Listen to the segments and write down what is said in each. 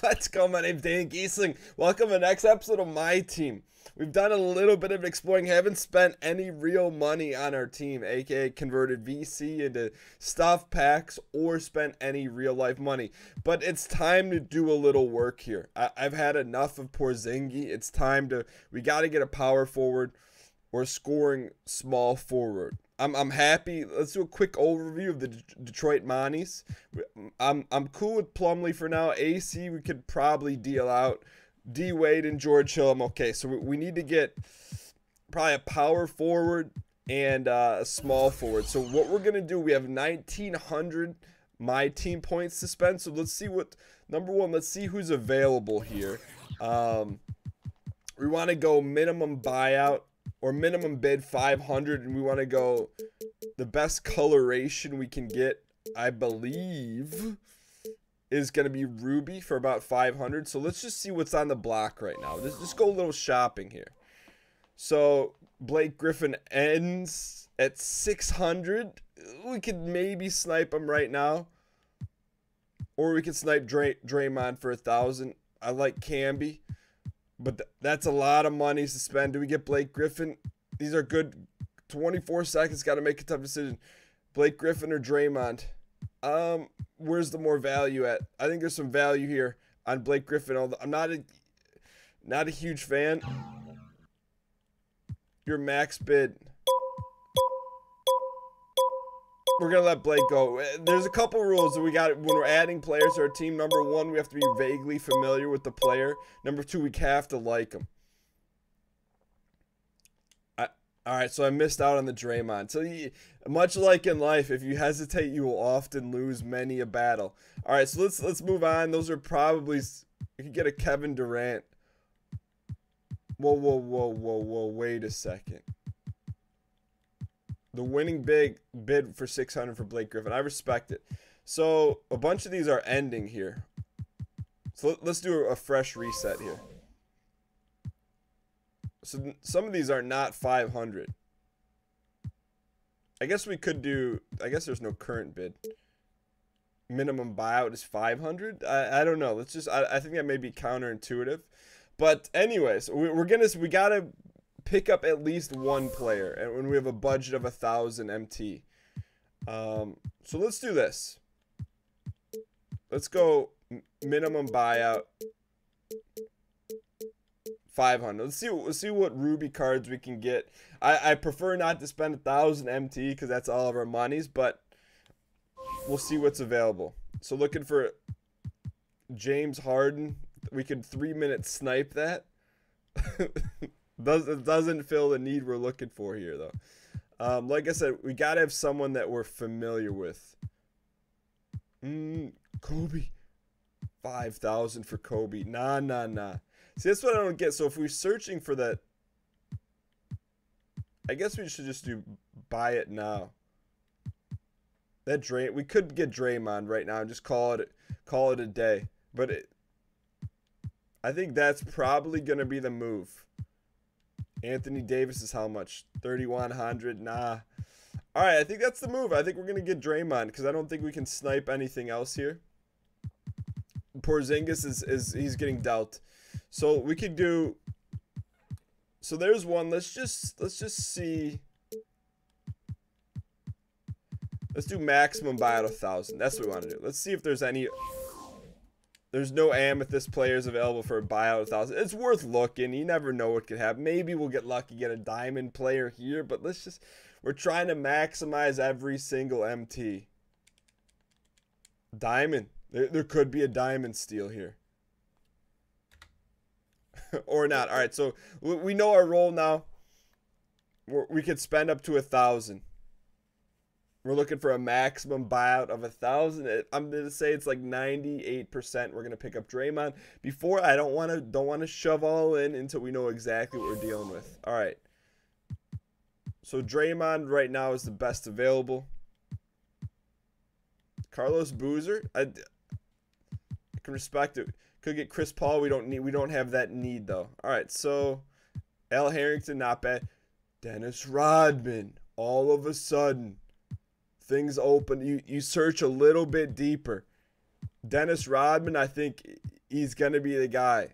Let's go. My name's Dan Giesling. Welcome to the next episode of My Team. We've done a little bit of exploring. Haven't spent any real money on our team, aka converted VC into stuff packs or spent any real life money. But it's time to do a little work here. I've had enough of Porzingis. It's time to, we got to get a power forward or scoring small forward. I'm happy. Let's do a quick overview of the Detroit Monties. I'm cool with Plumlee for now. AC we could probably deal out. D Wade and George Hill I'm okay. So we need to get probably a power forward and a small forward. So what we're gonna do, we have 1,900 my team points to spend. So let's see what number one. Let's see who's available here. We want to go minimum buyout. Or minimum bid 500, and we want to go the best coloration we can get, I believe, is going to be Ruby for about 500. So let's just see what's on the block right now. Let's just go a little shopping here. So Blake Griffin ends at 600. We could maybe snipe him right now. Or we could snipe Draymond for 1,000. I like Camby. But that's a lot of money to spend. Do we get Blake Griffin? These are good. 24 seconds. Got to make a tough decision. Blake Griffin or Draymond? Where's the more value at? I think there's some value here on Blake Griffin. Although I'm not a huge fan. Your max bid. We're going to let Blake go. There's a couple rules that we got when we're adding players to our team. Number one, we have to be vaguely familiar with the player. Number two, we have to like them. All right, so I missed out on the Draymond. So much like in life, if you hesitate, you will often lose many a battle. All right, so let's move on. Those are probably, you could get a Kevin Durant. Whoa, wait a second. The winning bid for 600 for Blake Griffin. I respect it. So a bunch of these are ending here. So let's do a fresh reset here. So some of these are not 500. I guess we could do, I guess there's no current bid. Minimum buyout is 500. I don't know. Let's just, I think that may be counterintuitive. But anyways, we gotta pick up at least one player, and when we have a budget of 1,000 MT. So let's do this. Let's go minimum buyout 500. Let's see what Ruby cards we can get. I prefer not to spend 1,000 MT because that's all of our monies, but we'll see what's available. So looking for James Harden. We could 3-minute snipe that. Doesn't fill the need we're looking for here, though. Like I said, we gotta have someone that we're familiar with. Kobe, 5,000 for Kobe. Nah. See, that's what I don't get. So if we're searching for that, I guess we should just do buy it now. We could get Draymond right now and just call it a day. But I think that's probably gonna be the move. Anthony Davis is how much? 3,100? Nah. All right, I think that's the move. I think we're going to get Draymond because I don't think we can snipe anything else here. Porzingis he's getting dealt. So we could do, so there's one. Let's just see. Let's do maximum buyout 1,000. That's what we want to do. Let's see if there's any. There's no amethyst players available for a buyout 1,000. It's worth looking. You never know what could happen. Maybe we'll get lucky, get a diamond player here. But we're trying to maximize every single MT. Diamond. There could be a diamond steal here. Or not. All right, so we know our role now. We could spend up to 1,000. We're looking for a maximum buyout of 1,000. I'm gonna say it's like 98%. We're gonna pick up Draymond. Before, I don't want to shove all in until we know exactly what we're dealing with. All right. So Draymond right now is the best available. Carlos Boozer, I can respect it. Could get Chris Paul. We don't have that need though. All right. So Al Harrington, not bad. Dennis Rodman. All of a sudden, things open. You search a little bit deeper. Dennis Rodman, I think he's going to be the guy.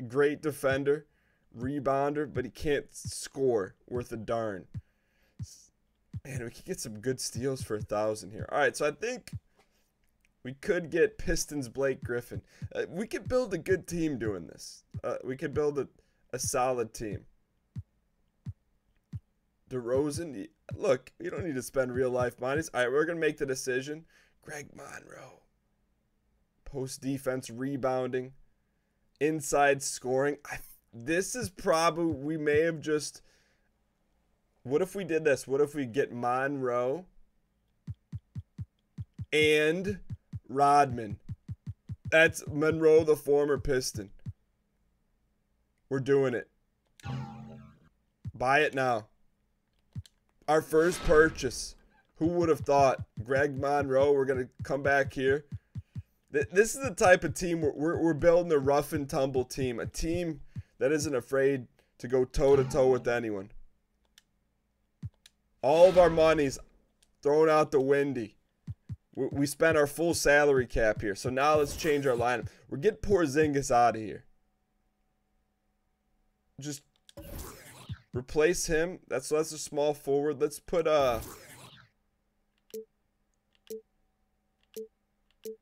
Great defender, rebounder, but he can't score worth a darn. Man, we could get some good steals for 1,000 here. All right, so I think we could get Pistons Blake Griffin. We could build a good team doing this. We could build a solid team. DeRozan, look, you don't need to spend real-life monies. All right, we're going to make the decision. Greg Monroe. Post defense, rebounding, inside scoring. This is probably, we may have just, what if we did this? What if we get Monroe and Rodman? That's Monroe, the former Piston. We're doing it. Buy it now. Our first purchase. Who would have thought? Greg Monroe, we're going to come back here. This is the type of team we're building, a rough and tumble team. A team that isn't afraid to go toe-to-toe with anyone. All of our money's thrown out the windy. We spent our full salary cap here. So now let's change our lineup. We're getting Porzingis out of here. Just replace him. That's a small forward. Let's put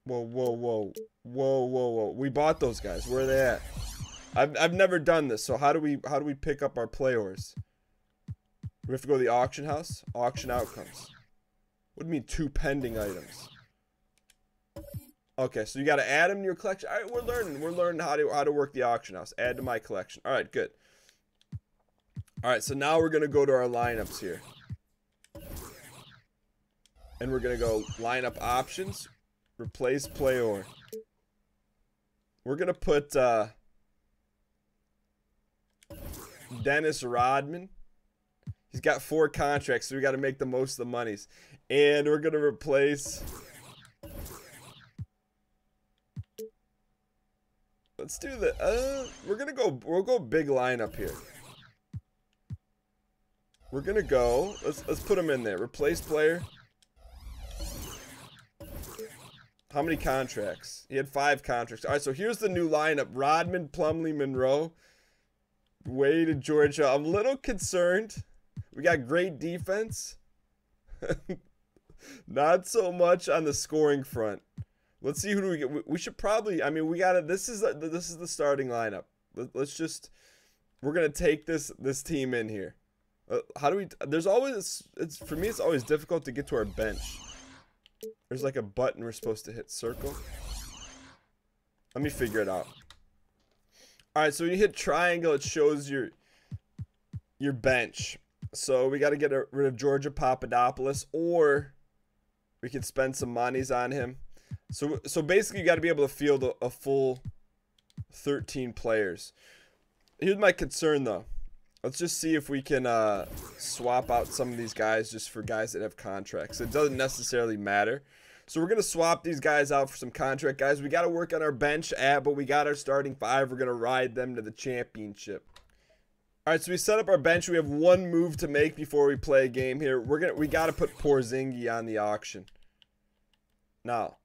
Whoa. We bought those guys. Where are they at? I've never done this. So how do we pick up our players? We have to go to the auction house. Auction outcomes. What do you mean 2 pending items? Okay, so you got to add them to your collection. All right, we're learning. We're learning how to work the auction house. Add to my collection. All right, good. All right, so now we're gonna go to our lineups here, and we're gonna go lineup options, replace player. We're gonna put Dennis Rodman. He's got 4 contracts, so we got to make the most of the monies. And we're gonna replace. Let's do the. We'll go big lineup here. We're gonna go. Let's put him in there. Replace player. How many contracts? He had 5 contracts. All right, so here's the new lineup: Rodman, Plumlee, Monroe, Wade, and Georgia. I'm a little concerned. We got great defense. Not so much on the scoring front. Let's see who do we get. We should probably. I mean, we got it. This is the starting lineup. Let's just. We're gonna take this team in here. How do we? There's always. For me. It's always difficult to get to our bench. There's like a button we're supposed to hit. Circle. Let me figure it out. All right. So when you hit triangle, it shows your bench. So we got to get rid of Georgia Papadopoulos, or we could spend some monies on him. So basically, you got to be able to field a full 13 players. Here's my concern, though. Let's just see if we can swap out some of these guys just for guys that have contracts. It doesn't necessarily matter. So we're going to swap these guys out for some contract guys. We got to work on our bench but we got our starting 5. We're going to ride them to the championship. All right, so we set up our bench. We have 1 move to make before we play a game here. We got to put Porzingis on the auction. Now,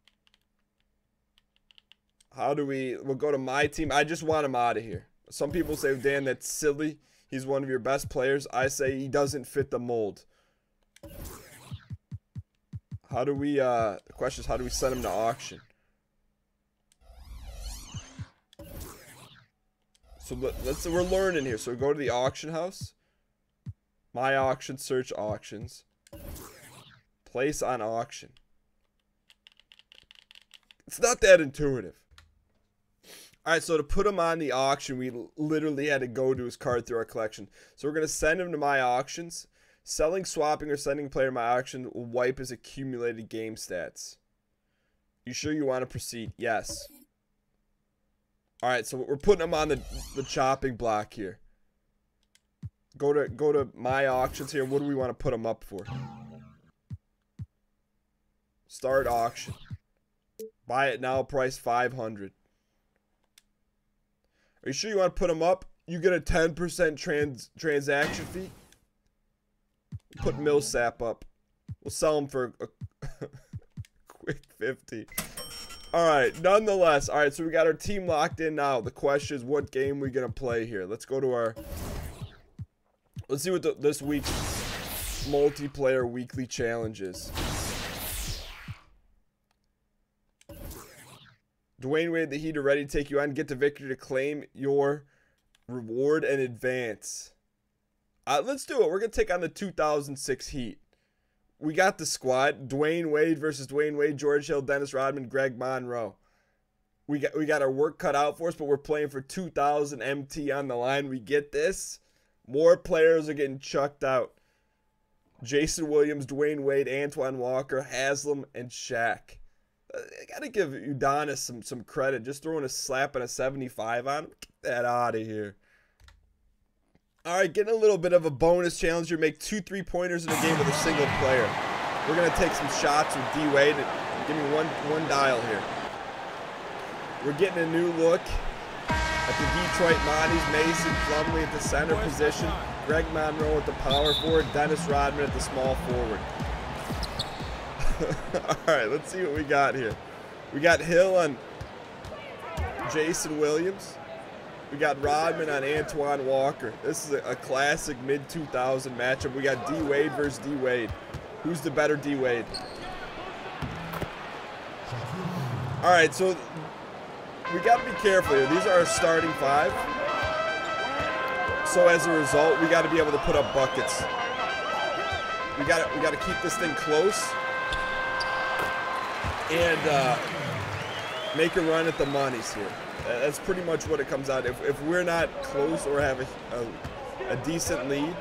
how do we'll go to my team. I just want him out of here. Some people say, Dan, that's silly. He's one of your best players. I say he doesn't fit the mold. How do we, the question is, how do we send him to auction? So we're learning here. So we go to the auction house. My auction, search auctions. Place on auction. It's not that intuitive. All right, so to put him on the auction, we literally had to go to his card through our collection. So we're going to send him to my auctions. Selling, swapping, or sending a player to my auction will wipe his accumulated game stats. You sure you want to proceed? Yes. All right, so we're putting him on the chopping block here. Go to my auctions here. What do we want to put him up for? Start auction. Buy it now, price 500. Are you sure you want to put them up? You get a 10% transaction fee. Put Millsap up. We'll sell them for a quick 50. All right, nonetheless. All right, so we got our team locked in now. The question is, what game we going to play here? Let's go to our... Let's see what this week's multiplayer weekly challenge is. Dwayne Wade, the Heat are ready to take you on. Get to victory to claim your reward and advance. Let's do it. We're going to take on the 2006 Heat. We got the squad. Dwayne Wade versus Dwayne Wade, George Hill, Dennis Rodman, Greg Monroe. We got our work cut out for us, but we're playing for 2,000 MT on the line. We get this. More players are getting chucked out. Jason Williams, Dwayne Wade, Antoine Walker, Haslam, and Shaq. I got to give Udonis some credit. Just throwing a slap and a 75 on him. Get that out of here. All right, getting a little bit of a bonus challenge here. Make 2 3-pointers in a game with a single player. We're going to take some shots with D-Wade. Give me one dial here. We're getting a new look at the Detroit Monties. Mason Plumlee at the center position. Greg Monroe at the power forward. Dennis Rodman at the small forward. All right, let's see what we got here. We got Hill on Jason Williams. We got Rodman on Antoine Walker. This is a classic mid-2000 matchup. We got D-Wade versus D-Wade. Who's the better D-Wade? All right, so we got to be careful here. These are our starting 5. So as a result, we got to be able to put up buckets. We got to keep this thing close and make a run at the monies here. That's pretty much what it comes out. If we're not close or have a decent lead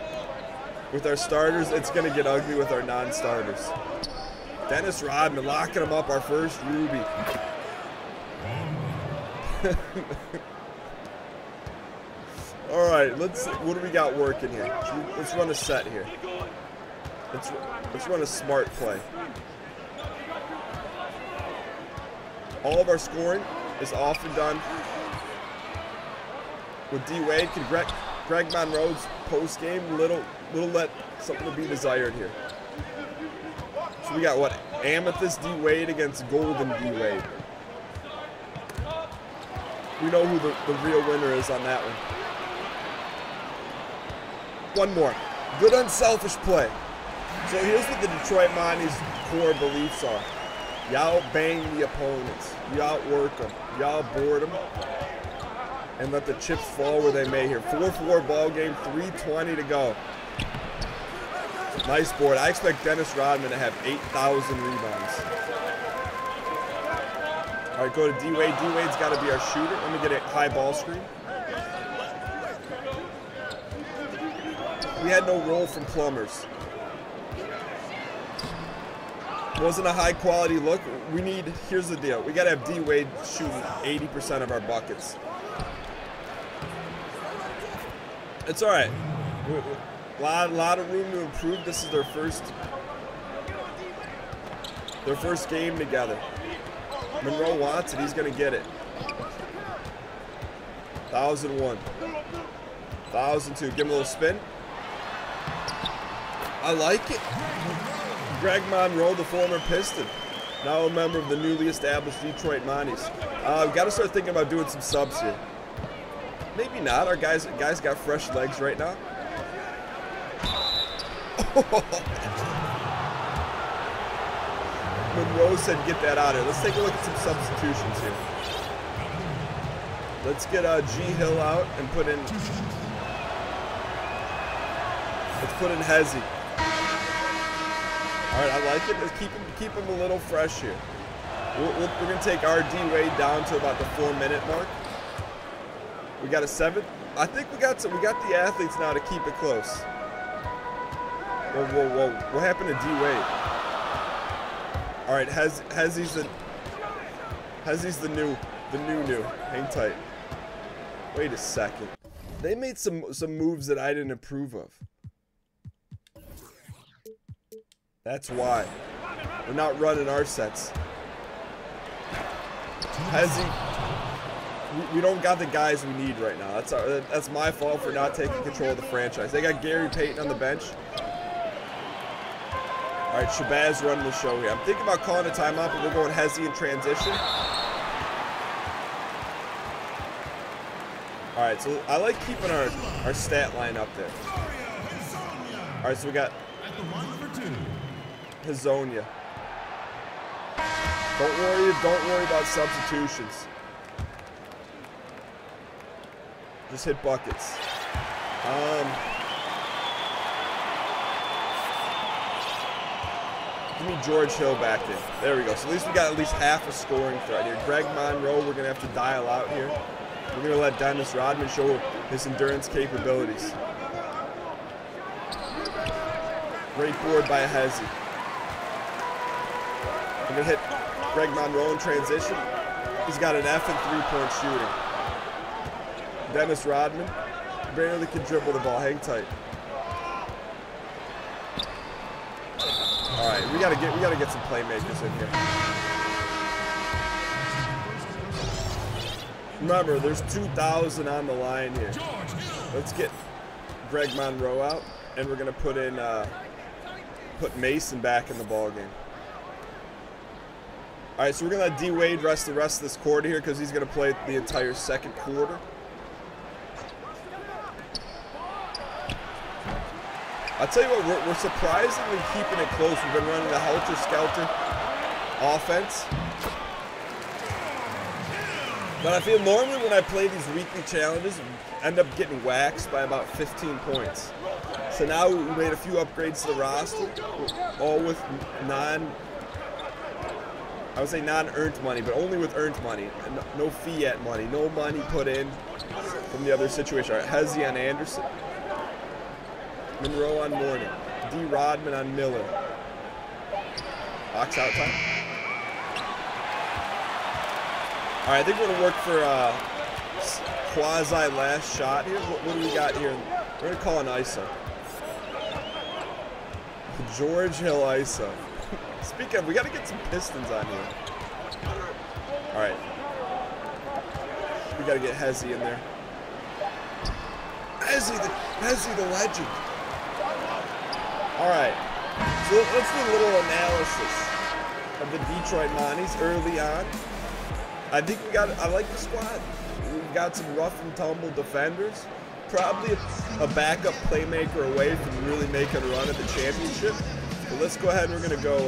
with our starters, it's going to get ugly with our non-starters. Dennis Rodman locking him up, our first Ruby. All right, what do we got working here? Let's run a set here. Let's run a smart play. All of our scoring is often done with D-Wade. Can Greg Monroe's post game little let something to be desired here. So we got what? Amethyst D-Wade against Golden D-Wade. We know who the real winner is on that one. One more. Good unselfish play. So here's what the Detroit Monties' core beliefs are. You outbang the opponents. You outwork them. You outboard them. And let the chips fall where they may here. 4-4 ball game, 3:20 to go. Nice board. I expect Dennis Rodman to have 8,000 rebounds. All right, go to D-Wade. D-Wade's got to be our shooter. Let me get a high ball screen. We had no roll from Plumbers. Wasn't a high quality look. Here's the deal. We got to have D-Wade shooting 80% of our buckets. It's all right. A lot of room to improve. This is their first game together. Monroe wants it. He's going to get it. 1,001. 1,002. Give him a little spin. I like it. Greg Monroe, the former Piston, now a member of the newly established Detroit Monties. We've got to start thinking about doing some subs here. Maybe not. Our guys got fresh legs right now. Monroe said get that out of here. Let's take a look at some substitutions here. Let's get G Hill out and put in. Let's put in Hezzy. All right, I like it. Let's keep him a little fresh here. We're going to take our D-Wade down to about the 4-minute mark. We got a 7. I think we got the athletes now to keep it close. Whoa. What happened to D-Wade? All right, Hezzy's the new. Hang tight. Wait a second. They made some moves that I didn't approve of. That's why. We're not running our sets. Hezzy, we don't got the guys we need right now. That's my fault for not taking control of the franchise. They got Gary Payton on the bench. All right, Shabazz running the show here. I'm thinking about calling a timeout, but we're going Hezzy in transition. All right, so I like keeping our stat line up there. All right, so we got Hazonia. Don't worry about substitutions. Just hit buckets. Give me George Hill back in. There we go. So at least we got at least half a scoring threat here. Greg Monroe, we're going to have to dial out here. We're going to let Dennis Rodman show his endurance capabilities. Great board by Hezzy. We're going to hit Greg Monroe in transition. He's got an F in three-point shooting. Dennis Rodman barely can dribble the ball. Hang tight. All right, we gotta get some playmakers in here. Remember, there's 2,000 on the line here. Let's get Greg Monroe out, and we're gonna put put Mason back in the ball game. All right, so we're gonna let D Wade rest the rest of this quarter here because he's gonna play the entire second quarter. I'll tell you what, we're surprisingly keeping it close. We've been running a helter-skelter offense. But I feel normally when I play these weekly challenges, I end up getting waxed by about 15 points. So now we made a few upgrades to the roster, all with non-earned money, but only with earned money. No fiat money, no money put in from the other situation. All right, Hezzy on Anderson. Monroe on Morning. D. Rodman on Miller. Box out time. All right, I think we're going to work for quasi last shot here. What do we got here? We're going to call an ISO. George Hill ISO. Speaking of, we got to get some Pistons on here. All right. We got to get Hezzy in there. Hezzy the legend. All right, so let's do a little analysis of the Detroit Monties early on. I think I like the squad. We've got some rough and tumble defenders. Probably a backup playmaker away from really making a run at the championship. But let's go ahead and we're gonna go,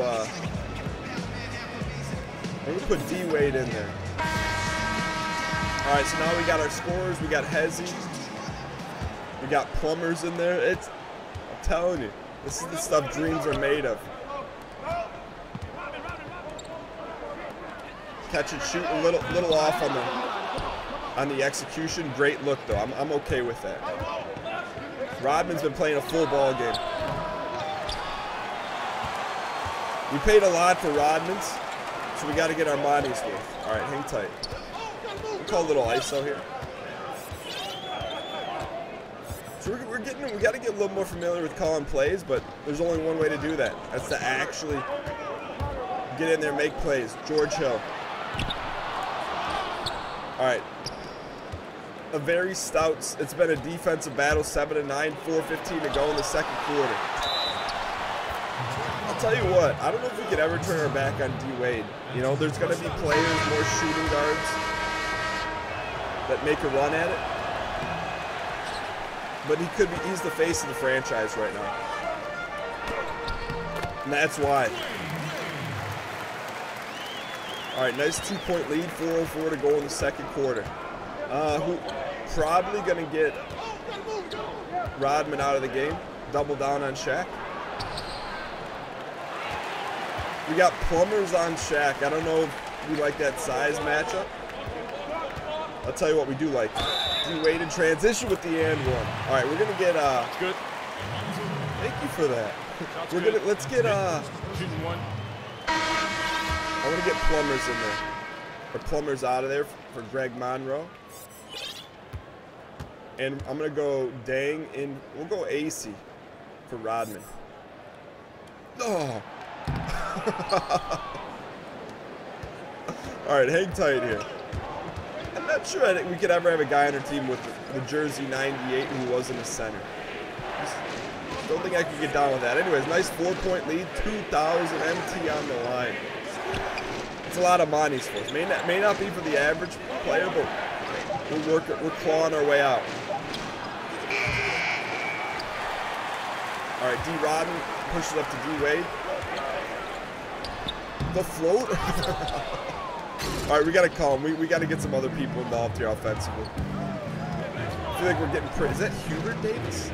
we're gonna put D Wade in there. All right, so now we got our scorers. We got Hezzy. We got Plumbers in there. I'm telling you. This is the stuff dreams are made of. Catch and shoot a little off on the execution. Great look though. I'm okay with that. Rodman's been playing a full ball game. We paid a lot for Rodman's, so we got to get our money's worth. All right, hang tight. We'll call a little ISO here. So we got to get a little more familiar with calling plays, but there's only one way to do that. That's to actually get in there, make plays. George Hill. All right. A very stout, it's been a defensive battle, 7-9, 4:15 to go in the second quarter. I'll tell you what, I don't know if we could ever turn our back on D Wade. You know, there's going to be players, more shooting guards that make a run at it. But he's the face of the franchise right now. And that's why. All right, nice 2-point lead, 4:04 to go in the second quarter. Who probably going to get Rodman out of the game. Double down on Shaq. We got Plumbers on Shaq. I don't know if we like that size matchup. I'll tell you what we do like. D Wade in transition with the and one. All right, we're gonna get good. Thank you for that. Let's get shooting one. I want to get Plumbers in there. Or Plumbers out of there for Greg Monroe. And I'm gonna go Dang in. We'll go AC for Rodman. Oh. All right, hang tight here. I'm not sure we could ever have a guy on our team with the jersey 98 who wasn't a center. Just don't think I could get down with that. Anyways, nice 4-point lead, 2,000 MT on the line. It's a lot of monies for us. May not be for the average player, but We're clawing our way out. All right, D. Rodman pushes up to D. Wade. The float. All right, we got to call him. We got to get some other people involved here offensively. I feel like we're getting pretty. Is that Hubert Davis?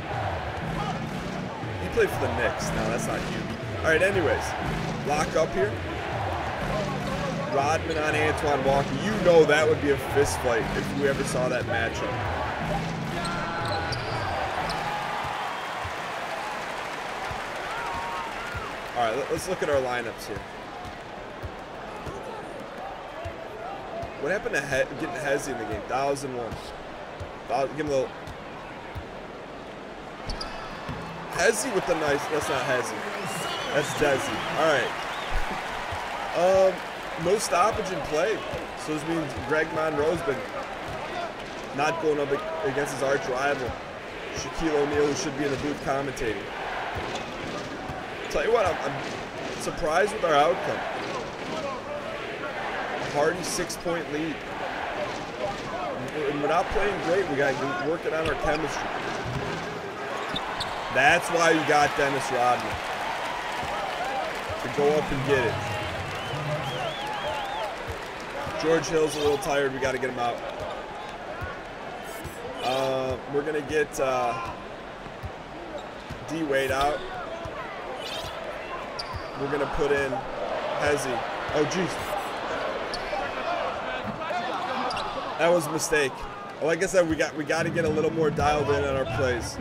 He played for the Knicks. No, that's not Hubie. All right, anyways. Lock up here. Rodman on Antoine Walker. You know that would be a fist fight if you ever saw that matchup. All right, let's look at our lineups here. What happened to getting Hezzy in the game? 1,001. Give him a little. Hezzy with the nice. That's not Hezzy. That's Desi. All right. No stoppage in play. So this means Greg Monroe's been not going up against his arch rival, Shaquille O'Neal, who should be in the booth commentating. Tell you what, I'm surprised with our outcome. Hardy 6-point lead. And we're not playing great. We got to work it on our chemistry. That's why you got Dennis Rodman. To go up and get it. George Hill's a little tired. We got to get him out. We're going to get D. Wade out. We're going to put in Hezzy. Oh, jeez. That was a mistake. Like I said, we got to get a little more dialed in on our plays.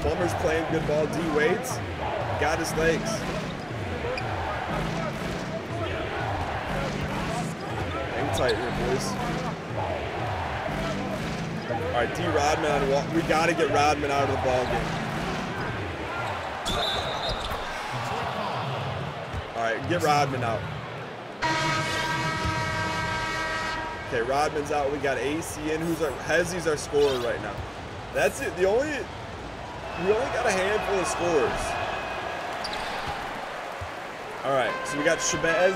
Plummer's playing good ball. D. Wade's got his legs. Hang tight here, boys. All right, D. Rodman on walk. We got to get Rodman out of the ball game. All right, get Rodman out. Okay, Rodman's out. We got AC in. Hezzy's our scorer right now. That's it. We only got a handful of scorers. All right, so we got Shabazz,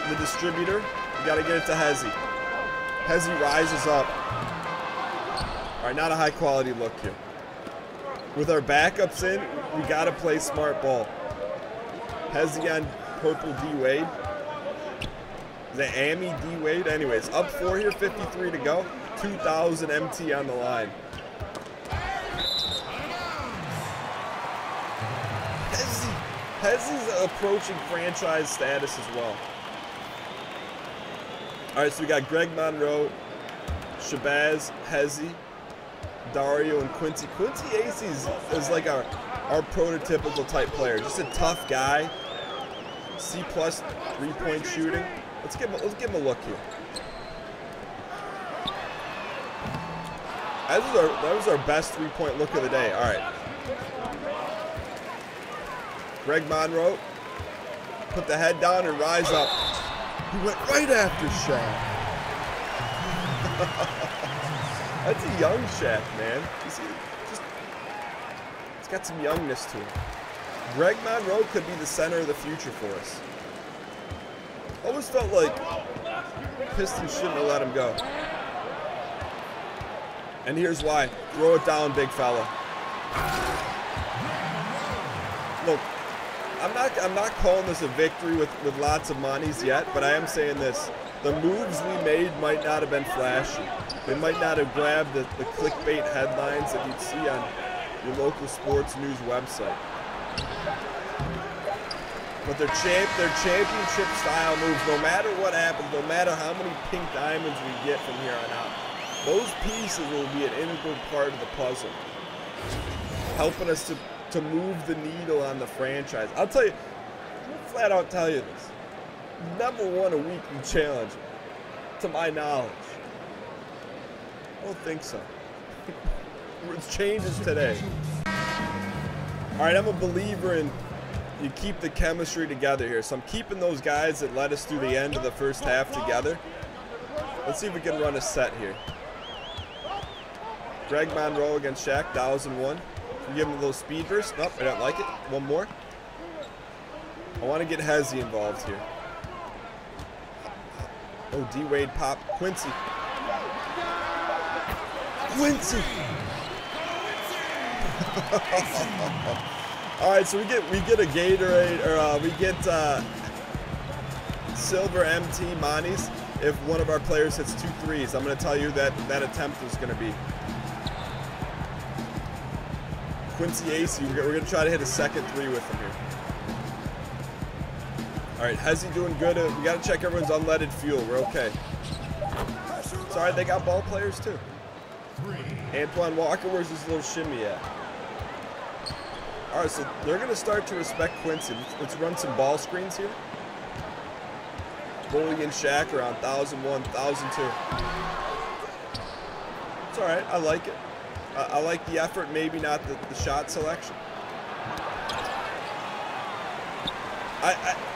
the distributor. We got to get it to Hezzy. Hezzy rises up. All right, not a high quality look here. With our backups in, we got to play smart ball. Hezzy on purple D. Wade. Is that Amy D. Wade? Anyways, up 4 here, 53 to go. 2,000 MT on the line. Hezzy's approaching franchise status as well. All right, so we got Greg Monroe, Shabazz, Hezzy, Dario, and Quincy. Quincy AC is like our prototypical type player. Just a tough guy. C+ 3-point shooting. Let's give him a look here. That was our best 3-point look of the day. All right. Greg Monroe, put the head down and rise up. He went right after Shaq. That's a young Shaq, man. You see, it's got some youngness to him. Greg Monroe could be the center of the future for us. Always felt like Pistons shouldn't have let him go. And here's why. Throw it down, big fella. Look, I'm not calling this a victory with lots of monies yet, but I am saying this. The moves we made might not have been flashy. They might not have grabbed the clickbait headlines that you'd see on your local sports news website. But they're championship style moves. No matter what happens, no matter how many pink diamonds we get from here on out, those pieces will be an integral part of the puzzle, helping us to move the needle on the franchise. I'll tell you, I'll flat out tell you this. Never won a weekly challenge, to my knowledge. I don't think so. It changes today. All right, I'm a believer in you keep the chemistry together here. So I'm keeping those guys that led us through the end of the first half together. Let's see if we can run a set here. Greg Monroe against Shaq, 1,001. We give him a little speed burst. Nope, I don't like it. One more. I want to get Hezzy involved here. Oh, D-Wade pop. Quincy. Quincy. All right, so we get a Gatorade, or we get silver MT Monis if one of our players hits 2 threes. I'm going to tell you that attempt is going to be Quincy AC. We're going to try to hit a second 3 with him here. All right, Hezzy doing good. We got to check everyone's unleaded fuel. We're okay. Sorry, they got ball players too. Antoine Walker, where's his little shimmy at? All right, so they're going to start to respect Quincy. Let's run some ball screens here. Bully and Shaq around 1,001, 1,002. It's all right. I like it. I like the effort, maybe not the shot selection.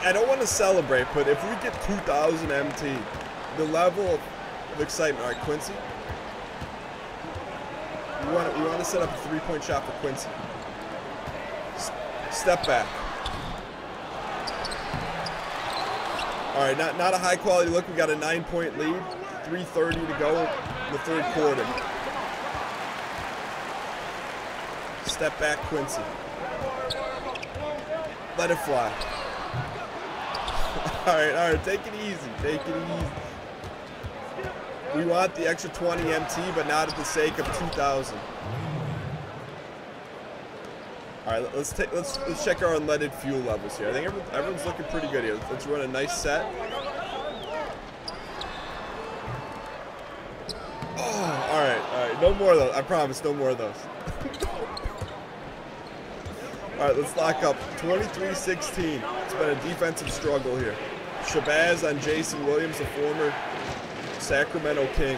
I don't want to celebrate, but if we get 2,000 MT, the level of excitement. All right, Quincy. We want to set up a 3-point shot for Quincy. Step back. All right, not a high quality look. We got a 9-point lead. 3:30 to go in the 3rd quarter. Step back, Quincy. Let it fly. All right, take it easy. Take it easy. We want the extra 20 MT, but not at the sake of 2,000. All right, let's check our unleaded fuel levels here. I think everyone's looking pretty good here. Let's run a nice set. Oh, all right, no more of those. I promise, no more of those. All right, let's lock up. 23-16. It's been a defensive struggle here. Shabazz on Jason Williams, a former Sacramento King.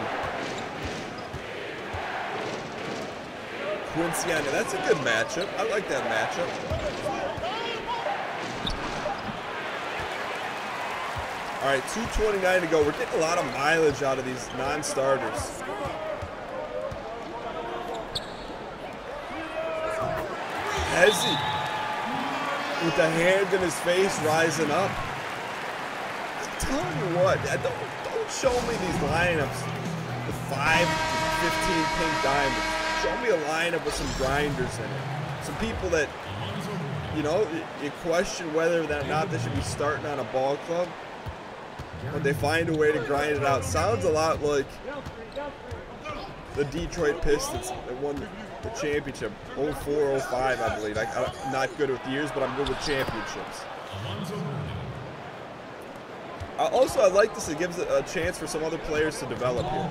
Quincy on it. That's a good matchup. I like that matchup. All right, 2:29 to go. We're getting a lot of mileage out of these non-starters. Hezzy with the hand in his face, rising up. I'm telling you what, don't show me these lineups, the 5 to 15 pink diamonds. Show me a lineup with some grinders in it. Some people that, you know, you question whether or not they should be starting on a ball club, but they find a way to grind it out. Sounds a lot like the Detroit Pistons that won the championship, 04, 05, I believe. I'm not good with years, but I'm good with championships. Also, I like this. It gives a chance for some other players to develop here.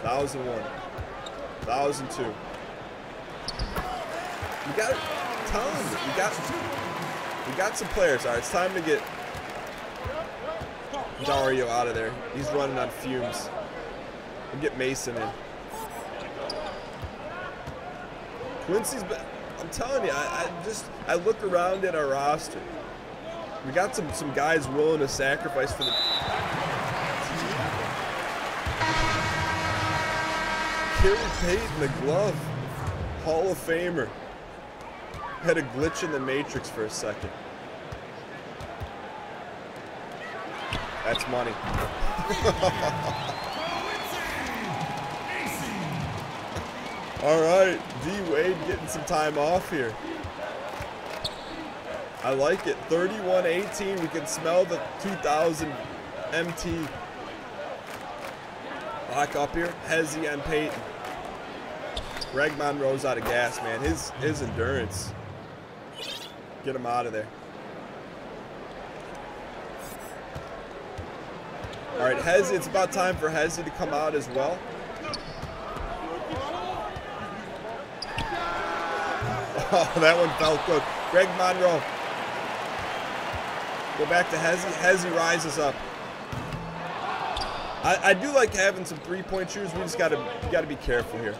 1,001, 1,002. You got, tell them, we got some players. All right, it's time to get Dario out of there. He's running on fumes. We'll get Mason in. Quincy's, I'm telling you, I look around at our roster. We got some guys willing to sacrifice for the Kerry Payton, the glove, Hall of Famer. Had a glitch in the Matrix for a second. That's money. All right, D-Wade getting some time off here. I like it. 31-18. We can smell the 2,000 MT. Lock up here. Hezzy on Payton. Greg Monroe's out of gas, man. His endurance. Get him out of there. All right, Hezzy. It's about time for Hezzy to come out as well. Oh, that one felt good. Greg Monroe. Go back to Hezzy. Hezzy rises up. I do like having some three-point shooters. We just gotta be careful here.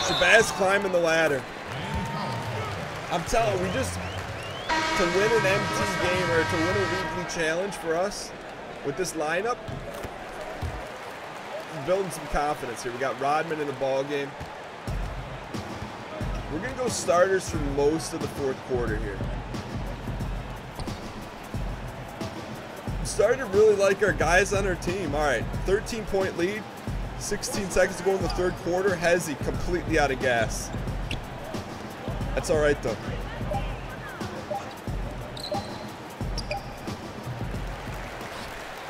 Shabazz climbing the ladder. I'm telling you, we just, to win an MT game or to win a weekly challenge for us with this lineup, building some confidence here. We got Rodman in the ball game. We're going to go starters for most of the fourth quarter here. I'm starting to really like our guys on our team. All right, 13-point lead. 16 seconds to go in the third quarter. Hezzy completely out of gas. That's all right, though.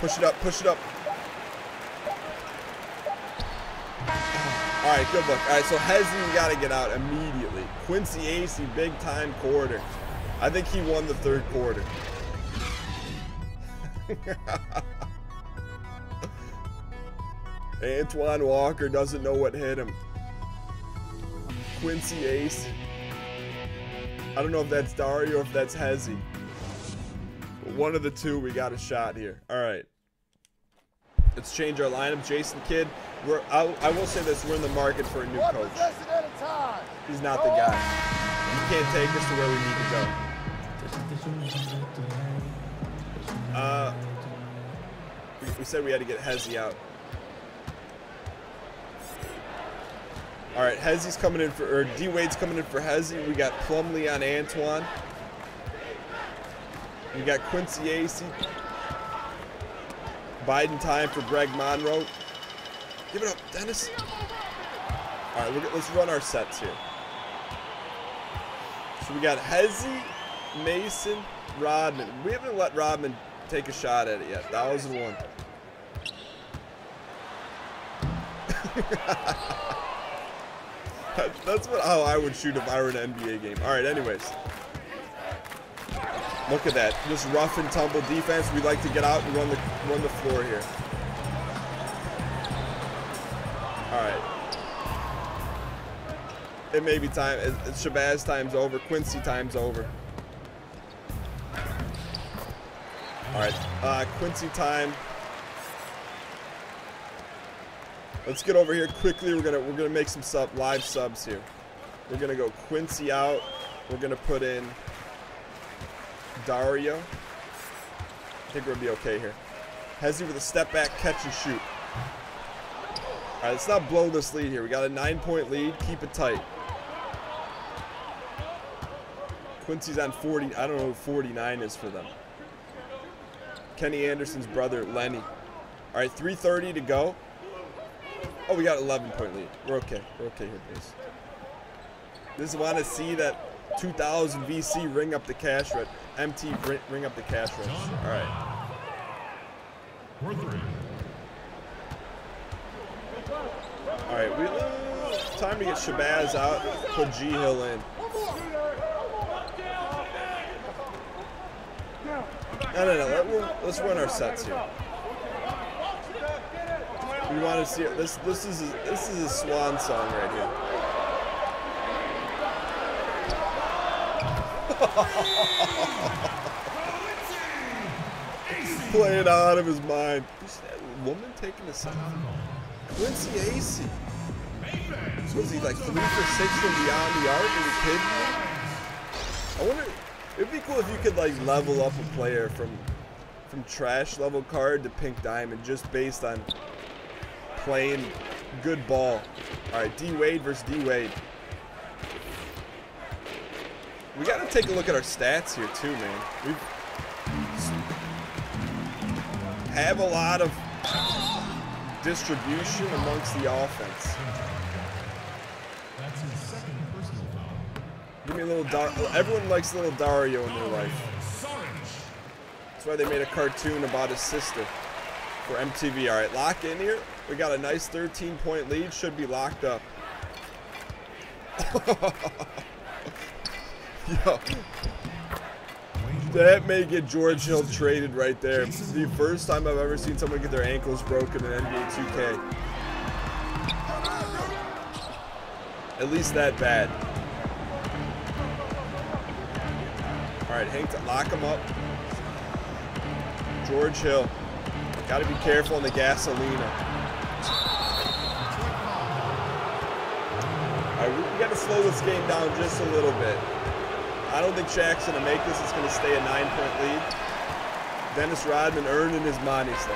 Push it up, push it up. All right, good look. All right, so Hezzy got to get out immediately. Quincy Acey, big time quarter. I think he won the third quarter. Antoine Walker doesn't know what hit him. Quincy Acey. I don't know if that's Dario or if that's Hezzy. One of the two, we got a shot here. All right. Let's change our lineup. Jason Kidd, I will say this, we're in the market for a new coach. He's not the guy. He can't take us to where we need to go. We said we had to get Hezzy out. All right, Hezzy's coming in for, or D-Wade's coming in for Hezzy. We got Plumlee on Antoine. We got Quincy Acey. Biden time for Greg Monroe. Give it up, Dennis. All right, let's run our sets here. So we got Hezzy, Mason, Rodman. We haven't let Rodman take a shot at it yet. 1,001. That's how I would shoot if I were in an NBA game. All right, anyways. Look at that. This rough and tumble defense. We like to get out and run the floor here. All right. It may be time. It's Shabazz time's over. Quincy time's over. All right. Quincy time. Let's get over here quickly. We're gonna make some live subs here. We're gonna go Quincy out. We're gonna put in Dario. I think we're gonna be okay here. Hezzy with a step back, catch and shoot. All right, let's not blow this lead here. We got a 9-point lead. Keep it tight. Quincy's on 40. I don't know who 49 is for them. Kenny Anderson's brother, Lenny. All right, 3:30 to go. Oh, we got 11-point lead. We're okay. We're okay here, boys. Just want to see that 2000 VC ring up the cash register. MT ring up the cash register. All right. All right. Time to get Shabazz out. Put G Hill in. No. Let's run our sets here. We want to see it. This is a swan song right here. Playing out of his mind. You see that woman taking a selfie? Quincy Acey. Was he like 3 for 6 from beyond the arc? Are you kidding me? I wonder. It'd be cool if you could like level up a player from trash level card to pink diamond just based on playing good ball. All right, D-Wade versus D-Wade. We got to take a look at our stats here too, man. We have a lot of distribution amongst the offense. Give me a little everyone likes little Dario in their life. That's why they made a cartoon about his sister for MTV. All right, lock in here. We got a nice 13-point lead. Should be locked up. Yo. That may get George Hill traded right there. It's the first time I've ever seen someone get their ankles broken in NBA 2K. At least that bad. All right, lock him up. George Hill. Got to be careful on the gasolina. All right, we got to slow this game down just a little bit. I don't think Shaq's going to make this. It's going to stay a 9-point lead. Dennis Rodman earning his money still.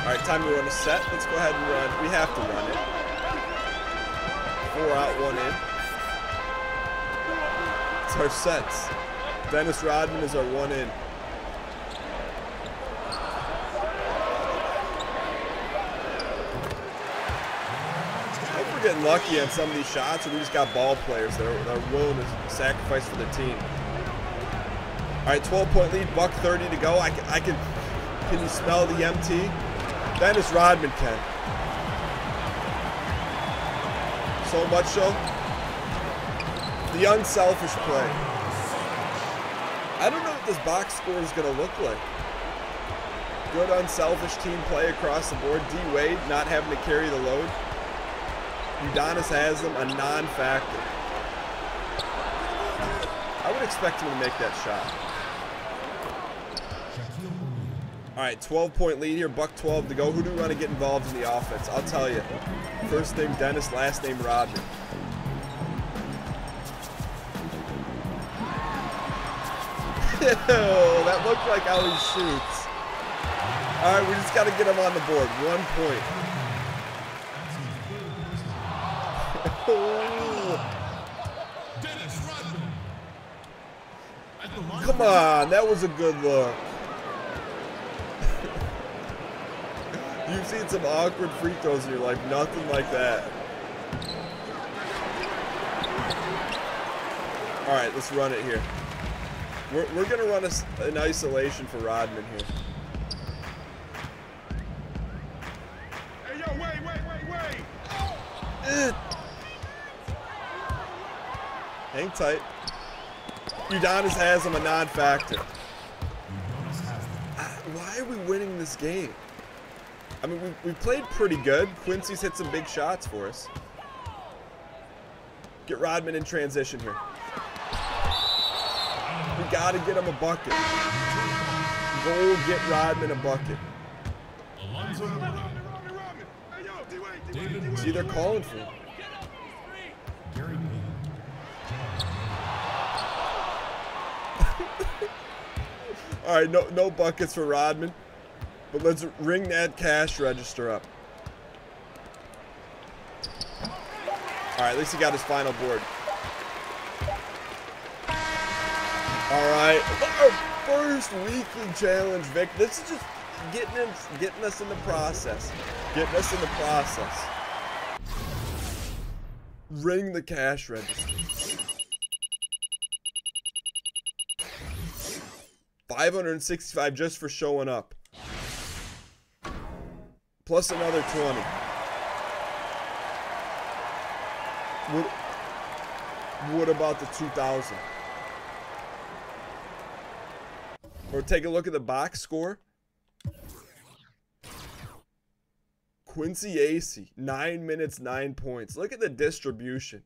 All right, time to run a set. Let's go ahead and run. We have to run it. 4 out, 1 in. It's our sets. Dennis Rodman is our 1 in. We're getting lucky on some of these shots, or we just got ball players that are willing to sacrifice for the team. All right, 12-point lead, buck 30 to go. Can you smell the MT? Dennis Rodman can. So much so. The unselfish play. I don't know what this box score is going to look like. Good unselfish team play across the board. D Wade not having to carry the load. Udonis has them, a non-factor. I would expect him to make that shot. All right, 12-point lead here, buck 12 to go. Who do we want to get involved in the offense? I'll tell you. First name Dennis, last name Rodman. That looked like how he shoots. All right, we just got to get him on the board. 1 point. Come on, that was a good look. You've seen some awkward free throws in your life, nothing like that. All right, let's run it here. We're going to run an isolation for Rodman here. Hey, yo, wait. Hang tight. Udonis has him, a non-factor. Why are we winning this game? I mean, we played pretty good. Quincy's hit some big shots for us. Get Rodman in transition here. We got to get him a bucket. Go get Rodman a bucket. See, they're calling for him. All right, no buckets for Rodman, but let's ring that cash register up. All right, at least he got his final board. All right, our first weekly challenge, Vic. This is just getting us in the process. Getting us in the process. Ring the cash register. 565 just for showing up. Plus another 20. What about the 2,000? Or take a look at the box score. Quincy AC, 9 minutes, 9 points. Look at the distribution.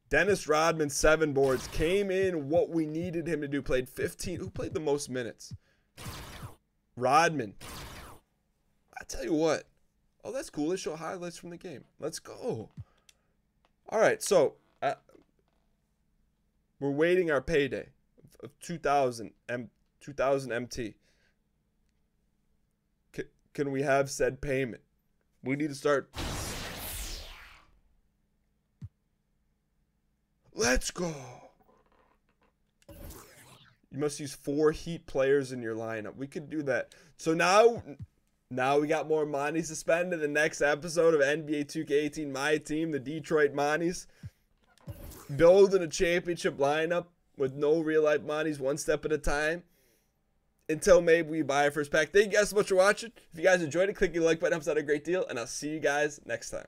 Dennis Rodman, 7 boards. Came in what we needed him to do. Played 15. Who played the most minutes? Rodman. I tell you what. Oh, that's cool. They show highlights from the game. Let's go. All right, so we're waiting our payday of 2,000 MT. Can we have said payment? We need to start. Let's go. You must use 4 Heat players in your lineup. We could do that. So now we got more Monties to spend in the next episode of NBA 2k18 MyTEAM, the Detroit Monties. Building a championship lineup with no real life Monties, one step at a time. Until maybe we buy our first pack. Thank you guys so much for watching. If you guys enjoyed it, click the like button. Helps out a great deal. And I'll see you guys next time.